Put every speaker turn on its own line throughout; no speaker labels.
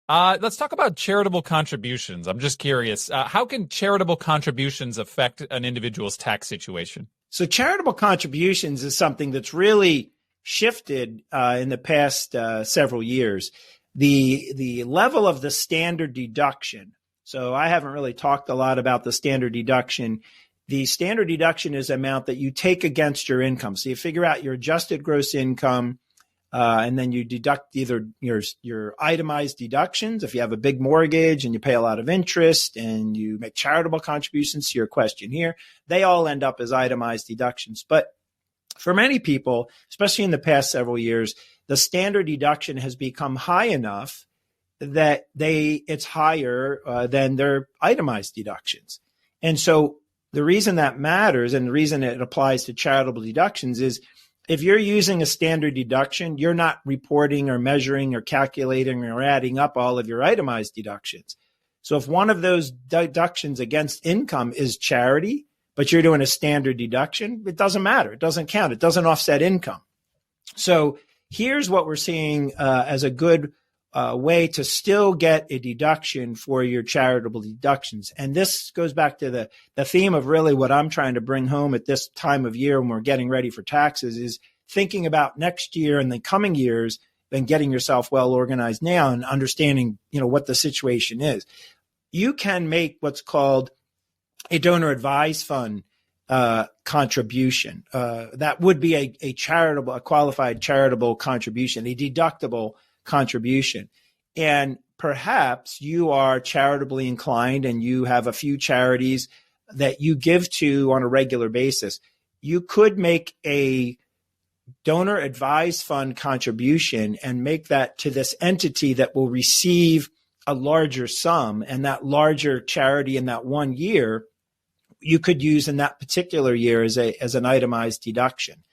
Let's talk about charitable contributions. I'm just curious, how can charitable contributions affect an individual's tax situation?
So charitable contributions is something that's really shifted in the past several years. The level of the standard deduction. So I haven't really talked a lot about the standard deduction. The standard deduction is the amount that you take against your income. So you figure out your adjusted gross income, and then you deduct either your itemized deductions. If you have a big mortgage and you pay a lot of interest and you make charitable contributions to your question here, they all end up as itemized deductions. But for many people, especially in the past several years, the standard deduction has become high enough that it's higher than their itemized deductions. And so the reason that matters and the reason it applies to charitable deductions is if you're using a standard deduction, you're not reporting or measuring or calculating or adding up all of your itemized deductions. So if one of those deductions against income is charity, but you're doing a standard deduction, it doesn't matter. It doesn't count. It doesn't offset income. So here's what we're seeing as a good way to still get a deduction for your charitable deductions. And this goes back to the theme of really what I'm trying to bring home at this time of year when we're getting ready for taxes is thinking about next year and the coming years and getting yourself well organized now and understanding, what the situation is. You can make what's called a donor advised fund contribution. That would be a qualified charitable contribution, a deductible contribution. And perhaps you are charitably inclined and you have a few charities that you give to on a regular basis. You could make a donor advised fund contribution and make that to this entity that will receive a larger sum, and that larger charity in that 1 year you could use in that particular year as an itemized deduction.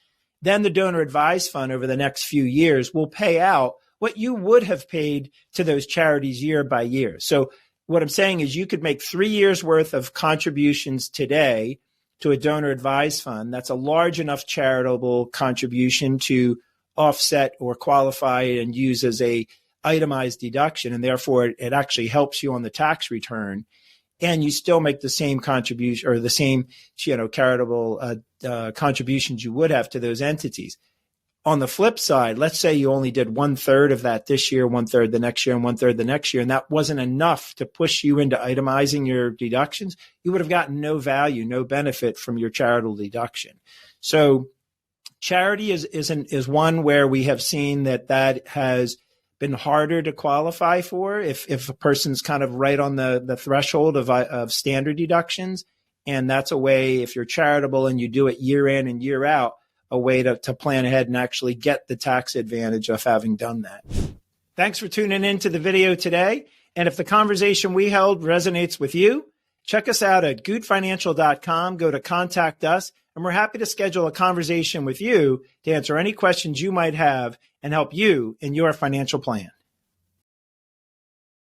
Then the donor advised fund over the next few years will pay out what you would have paid to those charities year by year. So what I'm saying is you could make 3 years worth of contributions today to a donor advised fund. That's a large enough charitable contribution to offset or qualify and use as a itemized deduction. And therefore it actually helps you on the tax return. And you still make the same contribution or the same, charitable contributions you would have to those entities. On the flip side, let's say you only did 1/3 of that this year, 1/3 the next year, and 1/3 the next year, and that wasn't enough to push you into itemizing your deductions. You would have gotten no value, no benefit from your charitable deduction. So charity is one where we have seen that has been harder to qualify for if a person's kind of right on the threshold of standard deductions. And that's a way, if you're charitable and you do it year in and year out, a way to plan ahead and actually get the tax advantage of having done that. Thanks for tuning in to the video today. And if the conversation we held resonates with you, check us out at goodfinancial.com. Go to contact us, and we're happy to schedule a conversation with you to answer any questions you might have and help you in your financial plan.